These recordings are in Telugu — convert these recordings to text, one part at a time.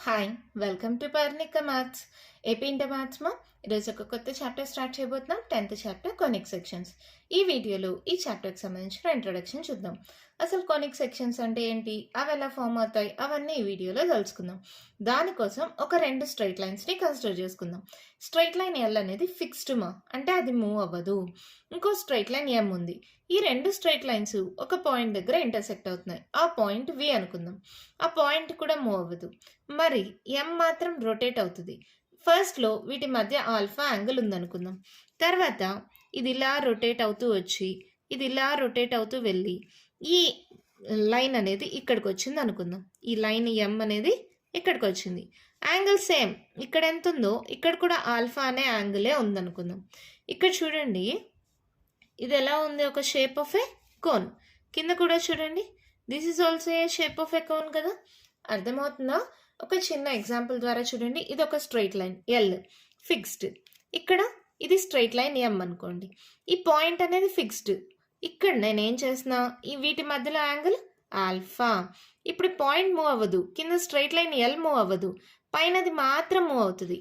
Hi welcome to Parnika maths AP inter మ్యాథ్స్లో ఈరోజు ఒక కొత్త చాప్టర్ స్టార్ట్ చేయబోతున్నాం 10th చాప్టర్ కోనిక్ సెక్షన్స్. ఈ వీడియోలో ఈ చాప్టర్కి సంబంధించిన ఇంట్రొడక్షన్ చూద్దాం. అసలు కోనిక్ సెక్షన్స్ అంటే ఏంటి, అవి ఎలా ఫామ్ అవుతాయి, అవన్నీ ఈ వీడియోలో తెలుసుకుందాం. దానికోసం ఒక రెండు స్ట్రైట్ లైన్స్ని కన్సిడర్ చేసుకుందాం. స్ట్రైట్ లైన్ ఎల్ అనేది ఫిక్స్డ్ అంటే అది మూవ్ అవ్వదు. ఇంకో స్ట్రైట్ లైన్ ఎం ఉంది. ఈ రెండు స్ట్రైట్ లైన్స్ ఒక పాయింట్ దగ్గర ఇంటర్సెక్ట్ అవుతున్నాయి. ఆ పాయింట్ వి అనుకుందాం. ఆ పాయింట్ కూడా మూవ్ అవ్వదు. మరి ఎం మాత్రం రొటేట్ అవుతుంది. ఫస్ట్లో వీటి మధ్య ఆల్ఫా యాంగిల్ ఉందనుకుందాం. తర్వాత ఇది ఇలా రొటేట్ అవుతూ వచ్చి ఇది ఇలా రొటేట్ అవుతూ వెళ్ళి ఈ లైన్ అనేది ఇక్కడికి వచ్చింది అనుకుందాం. ఈ లైన్ ఎం అనేది ఇక్కడికి వచ్చింది. యాంగిల్ సేమ్ ఇక్కడ ఎంత ఉందో ఇక్కడ కూడా ఆల్ఫా అనే యాంగిలే ఉందనుకుందాం. ఇక్కడ చూడండి, ఇది ఎలా ఉంది, ఒక షేప్ ఆఫ్ ఏ కోన్. కింద కూడా చూడండి, this is also a shape of A cone కదా. అర్థమవుతుందా? ఒక చిన్న ఎగ్జాంపుల్ ద్వారా చూడండి. ఇది ఒక స్ట్రైట్ లైన్ ఎల్ ఫిక్స్డ్, ఇక్కడ ఇది స్ట్రైట్ లైన్ ఎం అనుకోండి. ఈ పాయింట్ అనేది ఫిక్స్డ్. ఇక్కడ నేను ఏం చేస్తున్నా, ఈ వీటి మధ్యలో యాంగిల్ ఆల్ఫా. ఇప్పుడు పాయింట్ మూవ్ అవ్వదు, కింద స్ట్రైట్ లైన్ ఎల్ మూవ్ అవ్వదు, పైనది మాత్రం మూవ్ అవుతుంది.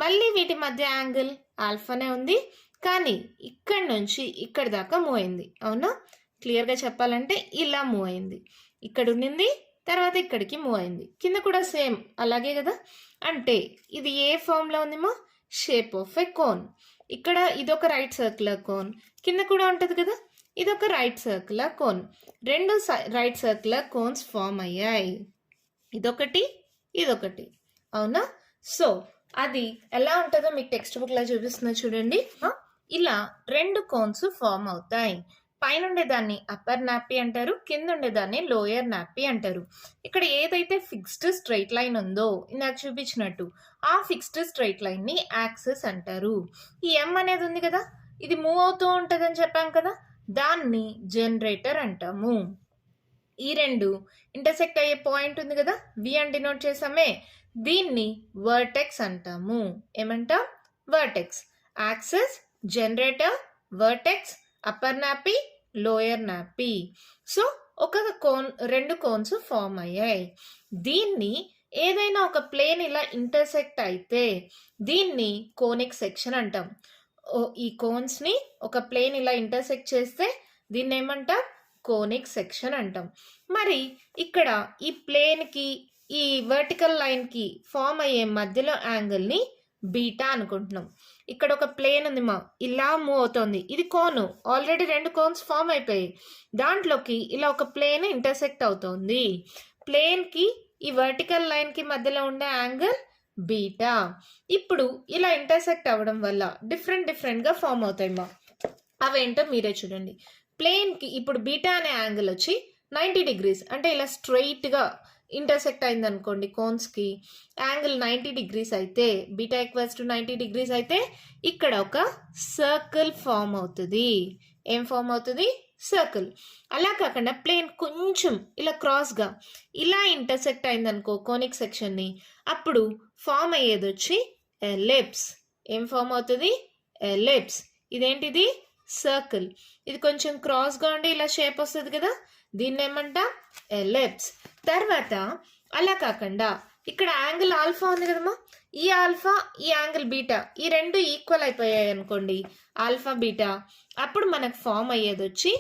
మళ్ళీ వీటి మధ్య యాంగిల్ ఆల్ఫానే ఉంది, కానీ ఇక్కడ నుంచి ఇక్కడ దాకా మూవ్ అయింది. అవునా? క్లియర్గా చెప్పాలంటే ఇలా మూవ్ అయింది, ఇక్కడ ఉండింది, తర్వాత ఇక్కడికి మూవ్ అయింది. కింద కూడా సేమ్ అలాగే కదా. అంటే ఇది ఏ ఫామ్లో ఉందేమో, షేప్ ఆఫ్ ఏ కోన్. ఇక్కడ ఇదొక రైట్ సర్క్యులర్ కోన్, కింద కూడా ఉంటుంది కదా, ఇదొక రైట్ సర్క్యులర్ కోన్. రెండు రైట్ సర్క్యులర్ కోన్స్ ఫామ్ అయ్యాయి, ఇదొకటి ఇదొకటి. అవునా? సో అది ఎలా ఉంటుందో మీకు టెక్స్ట్ బుక్లో చూపిస్తున్నా చూడండి. ఇలా రెండు కోన్స్ ఫామ్ అవుతాయి. పైన ఉండేదాన్ని అప్పర్ నాపీ అంటారు, కింద ఉండేదాన్ని లోయర్ నాపీ అంటారు. ఇక్కడ ఏదైతే ఫిక్స్డ్ స్ట్రైట్ లైన్ ఉందో ఇందాక చూపించినట్టు ఆ ఫిక్స్డ్ స్ట్రైట్ లైన్ ని యాక్సిస్ అంటారు. ఈ ఎం అనేది ఉంది కదా, ఇది మూవ్ అవుతూ ఉంటుంది అని చెప్పాం కదా, దాన్ని జనరేటర్ అంటాము. ఈ రెండు ఇంటర్సెక్ట్ అయ్యే పాయింట్ ఉంది కదా, వి అని డినోట్ చేసామే, దీన్ని వర్టెక్స్ అంటాము. ఏమంటాం? Vertex. Axis, generator, vertex, upper nappy, lower nappy. So ఒక కోన్, రెండు కోన్స్ ఫామ్ అయ్యాయి. దీన్ని ఏదైనా ఒక ప్లేన్ ఇలా ఇంటర్సెక్ట్ అయితే దీన్ని కోనిక్ సెక్షన్ అంటాం. ఈ కోన్స్ ని ఒక ప్లేన్ ఇలా ఇంటర్సెక్ట్ చేస్తే దీన్ని ఏమంటాం? కోనిక్ సెక్షన్ అంటాం. మరి ఇక్కడ ఈ ప్లేన్ కి ఈ వర్టికల్ లైన్ కి ఫామ్ అయ్యే మధ్యలో యాంగిల్ ని బీటా అనుకుంటున్నాం. ఇక్కడ ఒక ప్లేన్ ఉంది మా, ఇలా మూవ్ అవుతుంది, ఇది కోను. ఆల్రెడీ రెండు కోన్స్ ఫామ్ అయిపోయాయి, దాంట్లోకి ఇలా ఒక ప్లేన్ ఇంటర్సెక్ట్ అవుతుంది. ప్లేన్ కి ఈ వర్టికల్ లైన్ కి మధ్యలో ఉండే యాంగిల్ బీటా. ఇప్పుడు ఇలా ఇంటర్సెక్ట్ అవ్వడం వల్ల డిఫరెంట్ గా ఫామ్ అవుతాయి మా. అవేంటో మీరే చూడండి. ప్లేన్ కి ఇప్పుడు బీటా అనే యాంగిల్ వచ్చి 90 degrees, అంటే ఇలా స్ట్రైట్ గా ఇంటర్సెక్ట్ అయింది అనుకోండి. కోన్స్ కి యాంగిల్ 90 degrees అయితే, బీటా ఈక్వల్స్ టు 90 degrees అయితే ఇక్కడ ఒక సర్కిల్ ఫామ్ అవుతుంది. ఏం ఫామ్ అవుతుంది? సర్కిల్. అలా కాకుండా ప్లేన్ కొంచెం ఇలా క్రాస్ గా ఇలా ఇంటర్సెక్ట్ అయింది అనుకో కోనిక్ సెక్షన్ ని, అప్పుడు ఫామ్ అయ్యేది వచ్చి ఎలిప్స్. ఏం ఫామ్ అవుతుంది? ఎలిప్స్. ఇదేంటిది? సర్కిల్. ఇది కొంచెం క్రాస్ గా ఉండి ఇలా షేప్ వస్తుంది కదా, దీన్ని ఏమంటా? ఎలిప్స్. తర్వాత అలా కాకుండా ఇక్కడ యాంగిల్ ఆల్ఫా ఉంది కదమ్మా, ఈ ఆల్ఫా ఈ యాంగిల్ బీటా ఈ రెండు ఈక్వల్ అయిపోయాయి అనుకోండి, ఆల్ఫా బీటా, అప్పుడు మనకు ఫామ్ అయ్యేది వచ్చి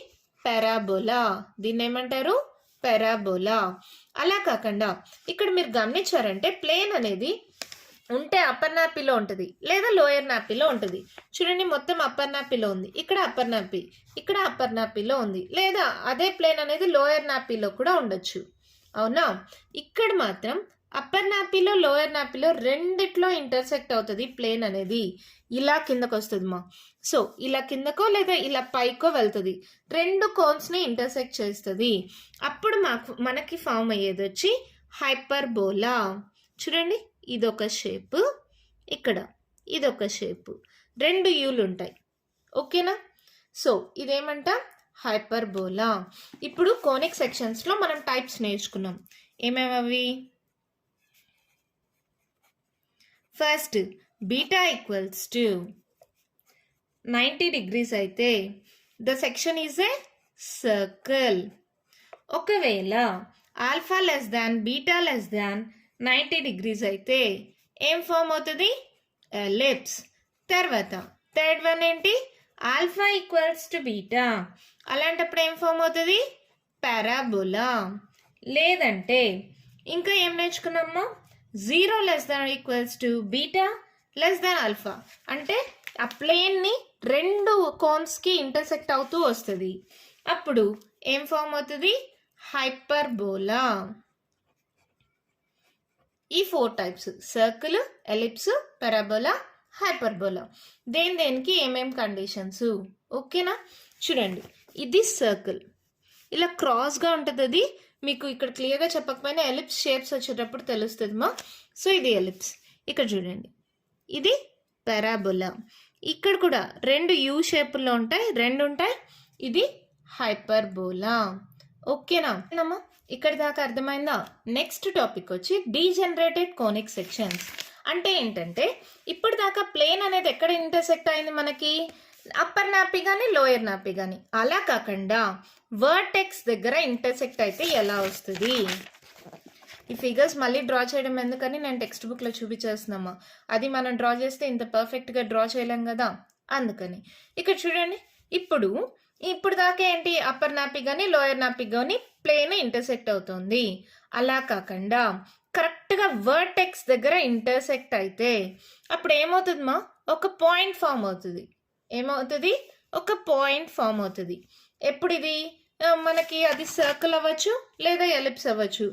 పారాబోలా. దీన్ని ఏమంటారు? పారాబోలా. అలా కాకుండా ఇక్కడ మీరు గమనించారంటే ప్లేన్ అనేది ఉంటే అప్పర్ నాపీలో ఉంటుంది లేదా లోయర్ నాపీలో ఉంటుంది. చూడండి, మొత్తం అప్పర్ నాపీలో ఉంది, ఇక్కడ అప్పర్ నాపీ, ఇక్కడ అప్పర్ నాపీలో ఉంది, లేదా అదే ప్లేన్ అనేది లోయర్ నాపీలో కూడా ఉండొచ్చు. అవునా? ఇక్కడ మాత్రం అప్పర్ నాపీలో లోయర్ నాపీలో రెండిట్లో ఇంటర్సెక్ట్ అవుతుంది ప్లేన్ అనేది. ఇలా కిందకు వస్తుంది మా. సో ఇలా కిందకో లేదా ఇలా పైకో వెళ్తుంది, రెండు కోన్స్ ని ఇంటర్సెక్ట్ చేస్తుంది. అప్పుడు మనకి ఫామ్ అయ్యేది వచ్చి హైపర్బోలా. చూడండి, ఇదొక షేప్, ఇక్కడ ఇదొక షేప్, రెండు యూలు ఉంటాయి. ఓకేనా? సో ఇదేమంటా? హైపర్బోలా. ఇప్పుడు కోనిక్ సెక్షన్స్ లో మనం టైప్స్ నేర్చుకున్నాం. ఏమేమవి? First, beta equals to 90 degrees అయితే the section is a circle. ఒకవేళ alpha less than beta less than 90 degrees అయితే ఏం ఫామ్ అవుతుంది? ఎలిప్స్. తర్వాత థర్డ్ వన్ ఏంటి? Alpha equals to beta. అలాంటప్పుడు ఏం ఫామ్ అవుతుంది? పారాబోలా. లేదంటే ఇంకా ఏం నేర్చుకున్నామో? 0 less than equals to beta less than alpha. అంటే ఆ ప్లేన్ని రెండు కోన్స్కి ఇంటర్సెక్ట్ అవుతూ వస్తుంది. అప్పుడు ఏం ఫామ్ అవుతుంది? హైపర్బోలా. ఈ 4 types: circle, ellipse, parabola, hyperbola. దేనికి ఏమేం కండిషన్స్? ఓకేనా? చూడండి, ఇది సర్కిల్, ఇలా క్రాస్గా ఉంటుంది. అది మీకు ఇక్కడ క్లియర్గా చెప్పకపోయినా ఎలిప్స్ షేప్స్ వచ్చేటప్పుడు తెలుస్తుంది మా. సో ఇది ఎలిప్స్. ఇక్కడ చూడండి, ఇది పారాబోలా. ఇక్కడ కూడా రెండు యూ షేపుల్లో ఉంటాయి, రెండు ఉంటాయి. ఇది హైపర్బోలా. ఓకేనా? ఇక్కడ దాకా అర్థమైందా? నెక్స్ట్ టాపిక్ వచ్చి డీజనరేటెడ్ కోనిక్ సెక్షన్స్. అంటే ఏంటంటే ఇప్పుడు దాకా ప్లేన్ అనేది ఎక్కడ ఇంటర్సెక్ట్ అయింది మనకి? అప్పర్ నాపి కానీ లోయర్ నాపి కానీ. అలా కాకుండా వర్టెక్స్ దగ్గర ఇంటర్సెక్ట్ అయితే ఎలా వస్తుంది? ఈ ఫిగర్స్ మళ్ళీ డ్రా చేయడం ఎందుకని నేను టెక్స్ట్ బుక్లో చూపించేస్తున్నామా. అది మనం డ్రా చేస్తే ఇంత పర్ఫెక్ట్గా డ్రా చేయలేం కదా, అందుకని. ఇక్కడ చూడండి, ఇప్పుడు దాకా ఏంటి? అప్పర్ నాపి కానీ లోయర్ నాపి కానీ ప్లేన్ ఇంటర్సెక్ట్ అవుతుంది. అలా కాకుండా కరెక్ట్గా వర్టెక్స్ దగ్గర ఇంటర్సెక్ట్ అయితే అప్పుడు ఏమవుతుంది మా? ఒక పాయింట్ ఫామ్ అవుతుంది. ఏమవుతుంది? ఒక పాయింట్ ఫామ్ అవుతుంది. ఎప్పుడు ఇది మనకి? అది సర్కిల్ అవ్వచ్చు లేదా ఎలిప్స్ అవ్వచ్చు.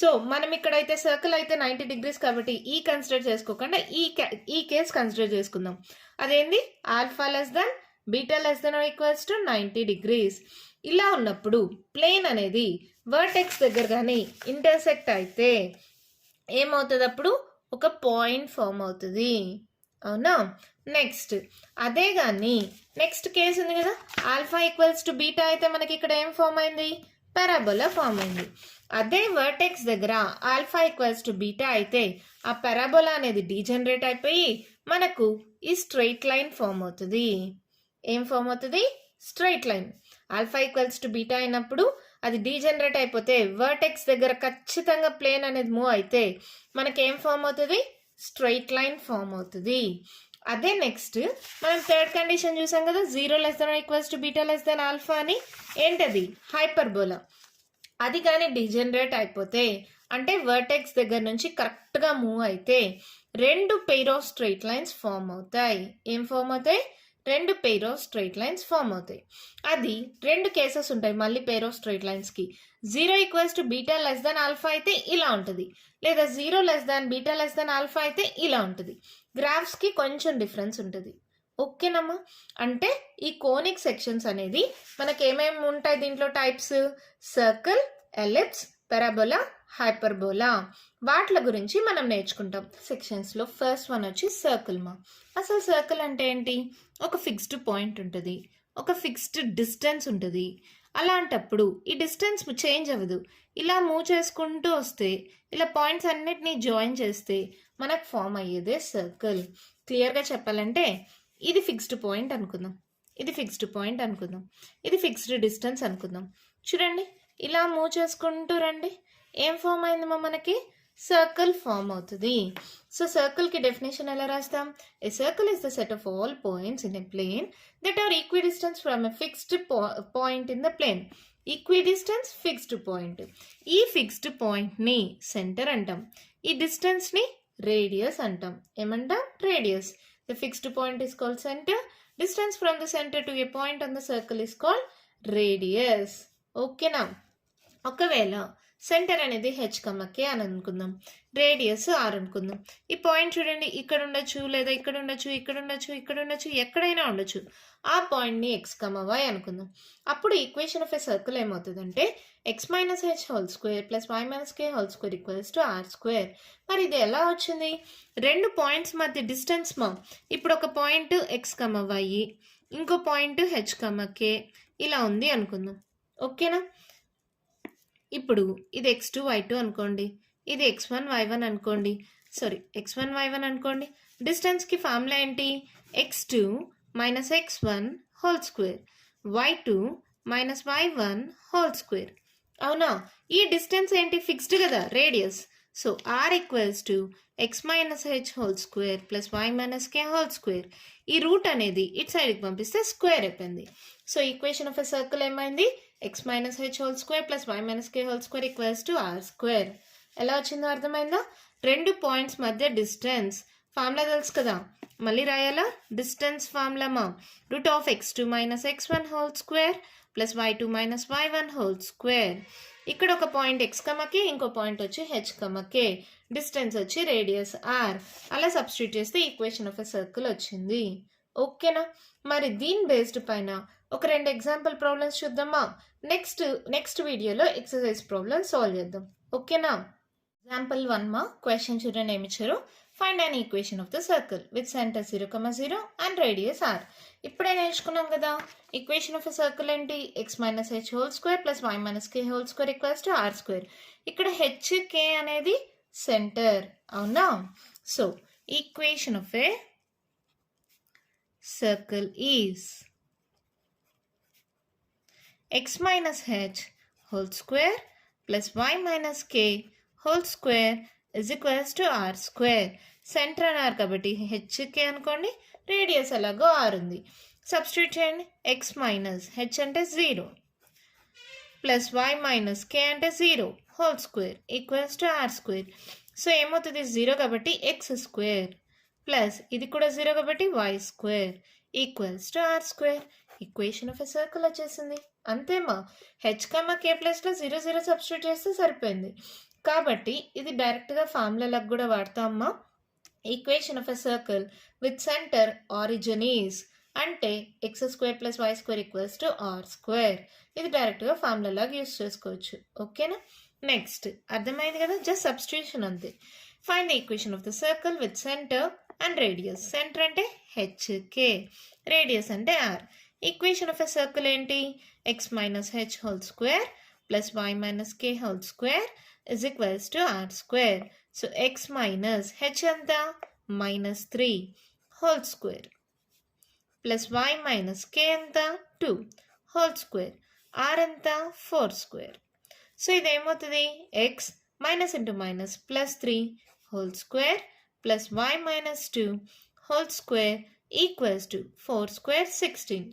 సో మనం ఇక్కడైతే సర్కిల్ అయితే 90 degrees కాబట్టి ఈ కన్సిడర్ చేసుకోకుండా ఈ కేస్ కన్సిడర్ చేసుకుందాం. అదేంటి? Alpha less than beta less than equals to 90 degrees. ఇలా ఉన్నప్పుడు ప్లేన్ అనేది వర్టెక్స్ దగ్గర కానీ ఇంటర్సెక్ట్ అయితే ఏమవుతుంది? అప్పుడు ఒక పాయింట్ ఫామ్ అవుతుంది. అవునా? నెక్స్ట్ అదే కానీ నెక్స్ట్ కేసు ఉంది కదా, ఆల్ఫా ఈక్వల్స్ టు బీటా అయితే మనకి ఇక్కడ ఏం ఫామ్ అయింది? పారాబోలా ఫామ్ అయింది. అదే వర్టెక్స్ దగ్గర ఆల్ఫా ఈక్వల్స్ టు బీటా అయితే ఆ పారాబోలా అనేది డీజనరేట్ అయిపోయి మనకు ఈ స్ట్రైట్ లైన్ ఫామ్ అవుతుంది. ఏం ఫామ్ అవుతుంది? Straight line. Alpha equals to beta అయినప్పుడు అది డీజనరేట్ అయిపోతే వర్టెక్స్ దగ్గర ఖచ్చితంగా ప్లేన్ అనేది మూవ్ అయితే మనకి ఏం ఫామ్ అవుతుంది? స్ట్రైట్ లైన్ ఫామ్ అవుతుంది. అదే నెక్స్ట్ మనం థర్డ్ కండిషన్ చూసాం కదా, 0 less than equals to beta less than alpha అని. ఏంటది? హైపర్బోలా. అది కానీ డీజనరేట్ అయిపోతే అంటే వర్టెక్స్ దగ్గర నుంచి కరెక్ట్గా మూవ్ అయితే రెండు pair of straight lines form అవుతాయి. ఏం ఫామ్ అవుతాయి? రెండు pair of straight lines form అవుతాయి. అది రెండు కేసెస్ ఉంటాయి మళ్ళీ పెయిర్ ఆఫ్ స్ట్రైట్ లైన్స్కి. 0 equals to beta less than alpha అయితే ఇలా ఉంటుంది, లేదా 0 less than beta less than alpha అయితే ఇలా ఉంటుంది. గ్రాఫ్స్కి కొంచెం డిఫరెన్స్ ఉంటుంది. ఓకేనమ్మా? అంటే ఈ కోనిక్ సెక్షన్స్ అనేది మనకి ఏమేమి ఉంటాయి దీంట్లో types? Circle, ellipse, parabola, hyperbola. వాటి గురించి మనం నేర్చుకుంటాం సెక్షన్స్లో. ఫస్ట్ వన్ వచ్చి సర్కిల్ మా. అసలు సర్కిల్ అంటే ఏంటి? ఒక ఫిక్స్డ్ పాయింట్ ఉంటుంది, ఒక ఫిక్స్డ్ డిస్టెన్స్ ఉంటుంది. అలాంటప్పుడు ఈ డిస్టెన్స్ చేంజ్ అవ్వదు. ఇలా మూవ్ చేసుకుంటూ వస్తే ఇలా పాయింట్స్ అన్నిటినీ జాయిన్ చేస్తే మనకు ఫామ్ అయ్యేదే సర్కిల్. క్లియర్గా చెప్పాలంటే ఇది ఫిక్స్డ్ పాయింట్ అనుకుందాం, ఇది ఫిక్స్డ్ పాయింట్ అనుకుందాం, ఇది ఫిక్స్డ్ డిస్టెన్స్ అనుకుందాం. చూడండి, ఇలా మూవ్ చేసుకుంటూ రండి, ఏం ఫామ్ అయిందమ్మా? మనకి సర్కిల్ ఫామ్ అవుతుంది. సో సర్కిల్కి డెఫినేషన్ ఎలా రాస్తాం? A circle is the set of all points in a plane that are equidistance from a fixed point in the plane. Equidistance fixed point. ఈ ఫిక్స్డ్ పాయింట్ని సెంటర్ అంటాం, ఈ డిస్టెన్స్ని రేడియస్ అంటాం. ఏమంటాం? Radius. The fixed point is called centre. Distance from the center to a point on the circle is called radius. ఓకేనా? ఒకవేళ సెంటర్ అనేది h, k అని అనుకుందాం, రేడియస్ r అనుకుందాం. ఈ పాయింట్ చూడండి, ఇక్కడ ఉండొచ్చు, లేదా ఇక్కడ ఉండొచ్చు, ఇక్కడ ఉండొచ్చు, ఇక్కడ ఉండొచ్చు, ఎక్కడైనా ఉండొచ్చు. ఆ పాయింట్ని x, y అనుకుందాం. అప్పుడు ఈక్వేషన్ ఆఫ్ ఎ సర్కిల్ ఏమవుతుందంటే x - h whole square plus y - k whole square equals to r square. మరి ఇది ఎలా వచ్చింది? రెండు పాయింట్స్ మధ్య డిస్టెన్స్ మా. ఇప్పుడు ఒక పాయింట్ x, y, ఇంకో పాయింట్ h, k ఇలా ఉంది అనుకుందాం. ఓకేనా? ఇప్పుడు ఇది x2, y2 అనుకోండి, ఇది x1, y1 అనుకోండి, సారీ x1, y1 అనుకోండి. డిస్టెన్స్కి ఫార్ములా ఏంటి? x2 - x1 whole square, y2 - y1 whole square. అవునా? ఈ డిస్టెన్స్ ఏంటి? ఫిక్స్డ్ కదా, radius. So R equals to X minus H whole square plus why minus K whole square. ఈ రూట్ అనేది ఇటు సైడ్కి పంపిస్తే స్క్వేర్ అయిపోయింది. So equation of a circle ఏమైంది? X minus H whole square plus why minus K whole square equals to are square. ఎలా వచ్చిందో అర్థమైందా? రెండు పాయింట్స్ మధ్య డిస్టెన్స్ ఫార్ములా తెలుసు కదా, మళ్ళీ రాయాలా? Distance formula root of x2 minus x1 whole square plus y2 minus y1 whole square. ఇక్కడ ఒక పాయింట్ x కమకే, ఇంకో పాయింట్ వచ్చి h కమకే, డిస్టెన్స్ వచ్చి రేడియస్ r. అలా సబ్స్టిట్యూట్ చేస్తే ఈక్వేషన్ ఆఫ్ ఎ సర్కిల్ వచ్చింది. ఓకేనా? మరి దీని బేస్డ్ పైన ఒక రెండు ఎగ్జాంపుల్ ప్రాబ్లమ్స్ చూద్దామా? నెక్స్ట్ వీడియోలో ఎక్సర్సైజ్ ప్రాబ్లమ్ సాల్వ్ చేద్దాం. ఓకేనా? ఎగ్జాంపుల్ 1 క్వశ్చన్ చూడండి ఏమి ఇచ్చారు. Find an equation of the circle with centre 0,0 and radius r. ఇప్పుడే నేర్చుకున్నాం కదా ఈక్వేషన్ ఆఫ్ ఎ సర్కిల్ ఏంటి? X minus H whole square plus why minus K whole square equals to are square. ఇక్కడ హెచ్ కే అనేది సెంటర్, అవునా? So equation of a circle is x minus h whole square plus y minus k whole square is equals to r square. Centre అన్నారు కాబట్టి హెచ్కే అనుకోండి, రేడియస్ అలాగో ఆర్ ఉంది. సబ్స్టిట్యూట్ చేయండి. ఎక్స్ మైనస్ హెచ్ అంటే 0 ప్లస్ వై మైనస్ కే అంటే 0 whole square equals to are square. So ఏమవుతుంది? 0 కాబట్టి ఎక్స్ స్క్వేర్ ప్లస్ ఇది కూడా 0 కాబట్టి y square equals to are square. Equation of a circle వచ్చేసింది. అంతేమా, హెచ్ కమా కే ప్లస్లో 0 0 సబ్స్టిట్యూట్ చేస్తే సరిపోయింది. కాబట్టి ఇది డైరెక్ట్గా ఫార్ములాలకు కూడా వాడతామా. Equation of a circle with centre origin is అంటే X square plus why square equals to are square. ఇది డైరెక్ట్గా ఫార్ములాగా యూస్ చేసుకోవచ్చు. ఓకేనా? నెక్స్ట్ అర్థమైంది కదా, జస్ట్ సబ్స్టిట్యూషన్ అంతే. Find the equation of the circle with centre and radius. Centre అంటే హెచ్కే, రేడియస్ అంటే R. Equation of a circle ఏంటి? X minus H whole square plus why minus K whole square is equals to are square. So X minus H ఎంత? -3 whole square plus why minus K ఎంత? 2 హోల్ స్క్వేర్, ఆర్ ఎంత? 4 స్క్వేర్. సో ఇదేమవుతుంది? X minus into minus plus 3 whole square plus why minus 2 whole square equals to 4 square 16.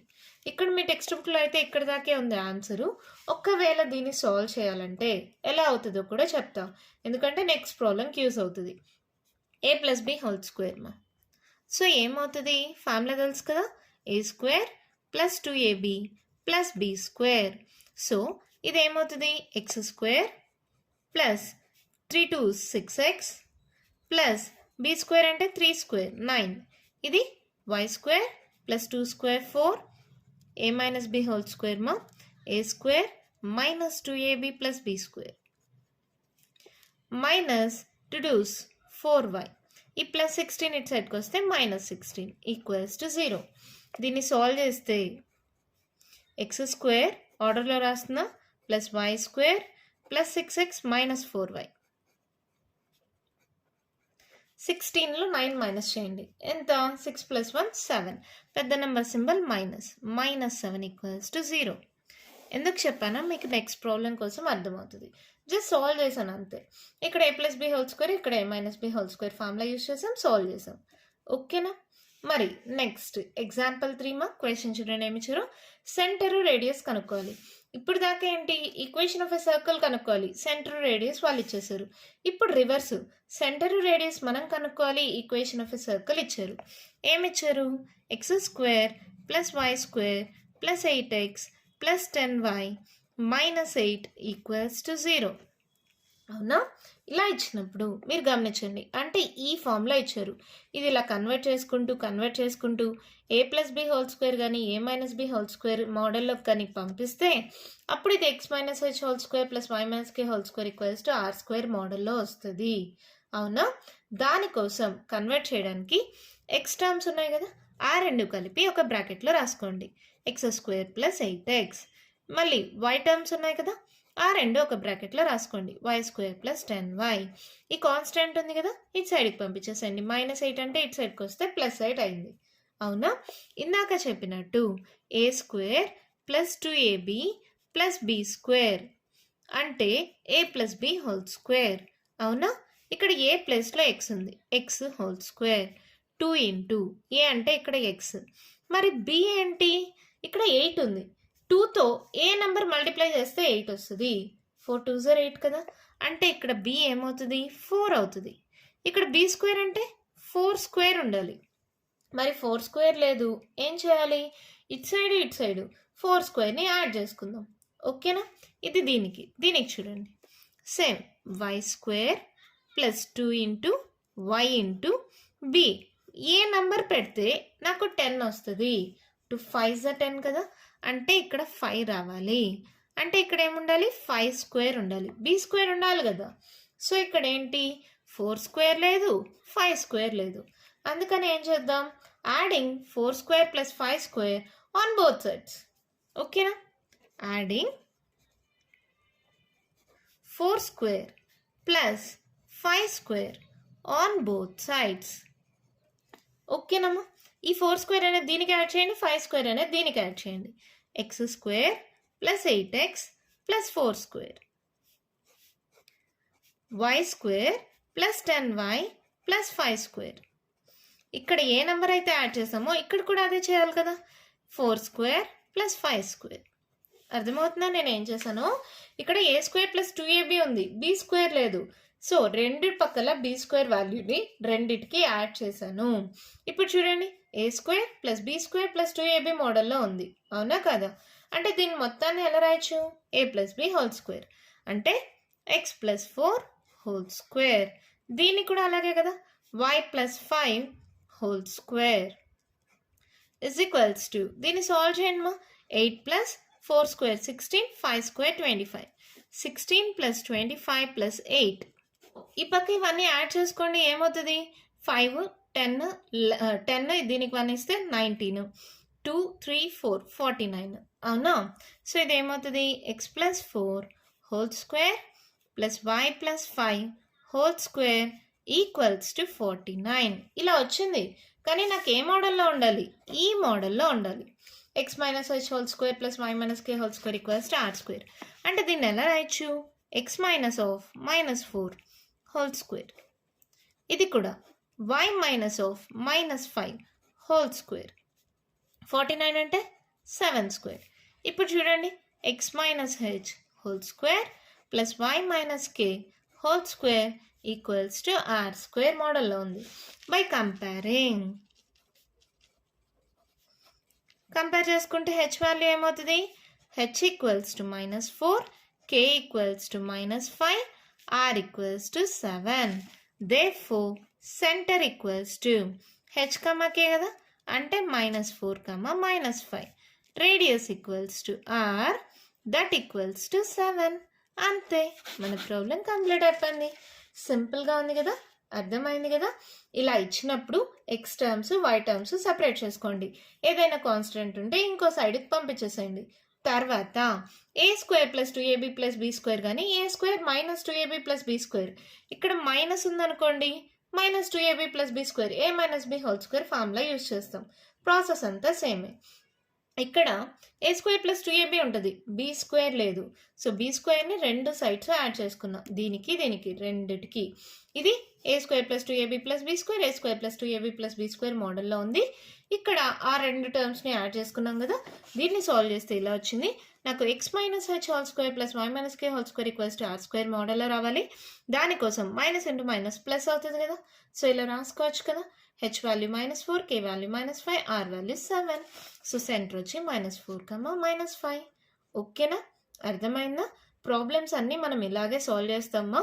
ఇక్కడ మీ టెక్స్ట్ బుక్లో అయితే ఇక్కడ దాకే ఉంది ఆన్సరు. ఒక్కవేళ దీన్ని సాల్వ్ చేయాలంటే ఎలా అవుతుందో కూడా చెప్తా, ఎందుకంటే నెక్స్ట్ ప్రాబ్లంకి యూస్ అవుతుంది. A plus B whole square మా. సో ఏమవుతుంది? ఫార్ములా తెలుసు కదా, A square plus 2ab plus B square. So ఇదేమవుతుంది? X square plus 3 2 6x plus B square అంటే 3 స్క్వేర్ 9. ఇది Y square plus 2 square 4 A minus B whole square మా. A square minus 2ab plus B square minus 2 4y. ఈ ప్లస్ 16 ఇటు సైడ్కి వస్తే -16 ఈక్వల్స్ టు 0. దీన్ని సాల్వ్ చేస్తే ఎక్స్ స్క్వేర్ ఆర్డర్లో రాస్తున్నా plus why square plus 6x minus 4y. 16లో 9 మైనస్ చేయండి, ఎంత? 6 + 1 7. పెద్ద నెంబర్ సింబల్ -7 ఈక్వల్స్ టు 0. ఎందుకు చెప్పానా మీకు నెక్స్ట్ ప్రాబ్లం కోసం అర్థమవుతుంది. జస్ట్ సాల్వ్ చేశాను అంతే. ఇక్కడ a plus B whole square, ఇక్కడ a minus B whole square formula use చేసాం, సాల్వ్ చేసాం. ఓకేనా? మరి నెక్స్ట్ ఎగ్జాంపుల్ 3 క్వశ్చన్ చూడండి ఏమి ఇచ్చారు. సెంటర్ రేడియస్ కనుక్కోవాలి. ఇప్పుడు దాకా ఏంటి? ఈక్వేషన్ ఆఫ్ ఎ సర్కిల్ కనుక్కోవాలి, సెంటర్ రేడియస్ వాళ్ళు ఇచ్చేసారు. ఇప్పుడు రివర్స్, సెంటర్ రేడియస్ మనం కనుక్కోవాలి, ఈక్వేషన్ ఆఫ్ ఎ సర్కిల్ ఇచ్చారు. ఏమి ఇచ్చారు? X square plus why square plus 8x plus 10y minus 8 equals to 0. అవునా? ఇలా ఇచ్చినప్పుడు మీరు గమనించండి, అంటే ఈ ఫార్ములా ఇచ్చారు, ఇది ఇలా కన్వర్ట్ చేసుకుంటూ a plus B whole square కానీ a minus B whole square మోడల్లో కానీ పంపిస్తే అప్పుడు ఇది x minus H whole square plus why minus K whole square equals to are square మోడల్లో వస్తుంది. అవునా? దానికోసం కన్వర్ట్ చేయడానికి ఎక్స్ టర్మ్స్ ఉన్నాయి కదా, ఆ రెండు కలిపి ఒక బ్రాకెట్లో రాసుకోండి. X square plus 8x. మళ్ళీ వై టర్మ్స్ ఉన్నాయి కదా, ఆ రెండు ఒక బ్రాకెట్లో రాసుకోండి. Y square plus 10y. ఈ కాన్స్టెంట్ ఉంది కదా, ఇటు సైడ్కి పంపించేసండి. -8 అంటే ఇటు సైడ్కి వస్తే +8 అయింది. అవునా? ఇందాక చెప్పినట్టు a square plus 2ab plus B square అంటే a plus B whole square. అవునా? ఇక్కడ ఏ ప్లేస్లో ఎక్స్ ఉంది, x whole square 2 into a అంటే ఇక్కడ ఎక్స్. మరి బి ఏంటి, ఇక్కడ 8 ఉంది. 2తో ఏ నెంబర్ మల్టిప్లై చేస్తే 8 వస్తుంది, 4 2s are 8 కదా. అంటే ఇక్కడ బి ఏమవుతుంది, 4 అవుతుంది. ఇక్కడ బి స్క్వేర్ అంటే 4 స్క్వేర్ ఉండాలి. మరి 4 స్క్వేర్ లేదు, ఏం చేయాలి, ఇటు సైడ్ 4 స్క్వేర్ని యాడ్ చేసుకుందాం. ఓకేనా, ఇది దీనికి చూడండి, same y square plus 2 into y into b. ఏ నంబర్ పెడితే నాకు 10 వస్తుంది, 2 5s are 10 కదా. అంటే ఇక్కడ 5 రావాలి. అంటే ఇక్కడ ఏముండాలి, 5 స్క్వేర్ ఉండాలి, బి స్క్వేర్ ఉండాలి కదా. సో ఇక్కడ ఏంటి, 4 స్క్వేర్ లేదు, 5 స్క్వేర్ లేదు. అందుకని ఏం చేద్దాం, adding 4 square plus 5 square on both sides. ఓకేనా, adding 4 square plus 5 square on both sides. ఓకేనమ్మా, ఈ 4 స్క్వేర్ అనేది దీనికి యాడ్ చేయండి, 5 స్క్వేర్ అనేది దీనికి యాడ్ చేయండి. X square plus 8x plus 4 square, y square plus 10y plus 5 square. ఇక్కడ ఏ నెంబర్ అయితే యాడ్ చేసామో ఇక్కడ కూడా అదే చేయాలి కదా, 4 స్క్వేర్ ప్లస్ 5 స్క్వేర్. అర్థమవుతుందా నేను ఏం చేశాను, ఇక్కడ ఏ స్క్వేర్ ప్లస్ 2ab ఉంది, బి స్క్వేర్ లేదు. సో రెండు పక్కల బి స్క్వేర్ వాల్యూని రెండిటికి యాడ్ చేశాను. ఇప్పుడు చూడండి, a square plus B square plus 2ab మోడల్లో ఉంది, అవునా కదా. అంటే దీన్ని మొత్తాన్ని ఎలా రాయొచ్చు, a plus B whole square అంటే ఎక్స్ ప్లస్ 4 హోల్ స్క్వేర్. దీన్ని కూడా అలాగే కదా, y plus 5 whole square is equals to, దీన్ని సాల్వ్ చేయండి మా, 8 plus 4 square 16, 5 square 25, 16 plus 25 plus 8. ఈ పక్క ఇవన్నీ యాడ్ చేసుకోండి, ఏమవుతుంది, 5 10 దీనికి 1 ఇస్తే 19, 2 3 4 49, అవునా. సో ఇది ఏమవుతుంది, x plus 4 whole square plus y plus 5 whole square equals to 49. ఇలా వచ్చింది, కానీ నాకు ఏ మోడల్లో ఉండాలి, ఈ మోడల్లో ఉండాలి. X minus H whole square plus why minus K whole square equals to are square. అంటే దీన్ని ఎలా రాయొచ్చు, x minus of -4 whole square. ఇది కూడా y minus of -5 whole square. 49 అంటే 7 స్క్వేర్. ఇప్పుడు చూడండి, x minus H whole square plus why minus K whole square equals to are square మోడల్లో ఉంది. బై కంపేర్ చేసుకుంటే హెచ్ వాల్యూ ఏమవుతుంది, h equals to -4, K equals to -5, r equals to 7. Therefore centre equals to h comma k కదా, అంటే -4, -5. Radius equals to r, that equals to 7. అంతే, మన ప్రాబ్లం కంప్లీట్ అయిపోయింది. సింపుల్గా ఉంది కదా, అర్థమైంది కదా. ఇలా ఇచ్చినప్పుడు x terms y terms separate చేసుకోండి. ఏదైనా కాన్స్టెంట్ ఉంటే ఇంకో సైడ్కి పంపించేసేయండి. తర్వాత a square plus 2ab plus B square కానీ a square minus 2ab plus B square, ఇక్కడ మైనస్ ఉందనుకోండి, -2ab plus B square, a minus B whole square formula use చేస్తాం. ప్రాసెస్ అంతా సేమే. ఇక్కడ ఏ స్క్వేర్ ప్లస్ 2ab ఉంటుంది, బి స్క్వేర్ లేదు. సో బి స్క్వేర్ని రెండు సైడ్స్ యాడ్ చేసుకున్నాం, దీనికి రెండిటికి. ఇది ఏ square plus 2ab plus B square, a square plus 2ab plus B square మోడల్లో ఉంది. ఇక్కడ ఆ రెండు టర్మ్స్ని యాడ్ చేసుకున్నాం కదా, దీన్ని సాల్వ్ చేస్తే ఇలా వచ్చింది. నాకు x minus H whole square plus why minus K whole square equals to are square మోడల్లో రావాలి. దానికోసం మైనస్ ఇంటూ మైనస్ ప్లస్ అవుతుంది కదా, సో ఇలా రాసుకోవచ్చు కదా. H value -4, k value -5, r value 7. So centre వచ్చి -4, -5. ఓకేనా, అర్థమైందా. ప్రాబ్లమ్స్ అన్నీ మనం ఇలాగే సాల్వ్ చేస్తామా.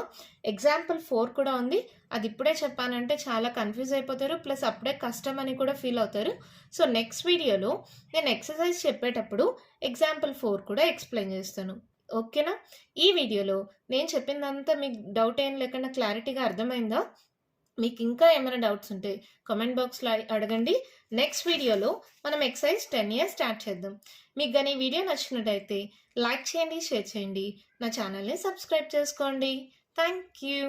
ఎగ్జాంపుల్ 4 కూడా ఉంది, అది ఇప్పుడే చెప్పానంటే చాలా కన్ఫ్యూజ్ అయిపోతారు, ప్లస్ అప్పుడే కష్టం అని కూడా ఫీల్ అవుతారు. సో నెక్స్ట్ వీడియోలో నేను ఎక్సర్సైజ్ చెప్పేటప్పుడు ఎగ్జాంపుల్ 4 కూడా ఎక్స్ప్లెయిన్ చేస్తాను. ఓకేనా, ఈ వీడియోలో నేను చెప్పిందంతా మీకు డౌట్ ఏం లేకుండా క్లారిటీగా అర్థమైందా. మీకు ఇంకా ఏమైనా డౌట్స్ ఉంటే కామెంట్ బాక్స్లో అడగండి. నెక్స్ట్ వీడియోలో మనం ఎక్సర్సైజ్ 10 ఇయర్స్ స్టార్ట్ చేద్దాం. మీకు కానీ ఈ వీడియో నచ్చినట్టయితే లైక్ చేయండి, షేర్ చేయండి, నా ఛానల్ని సబ్స్క్రైబ్ చేసుకోండి. Thank you.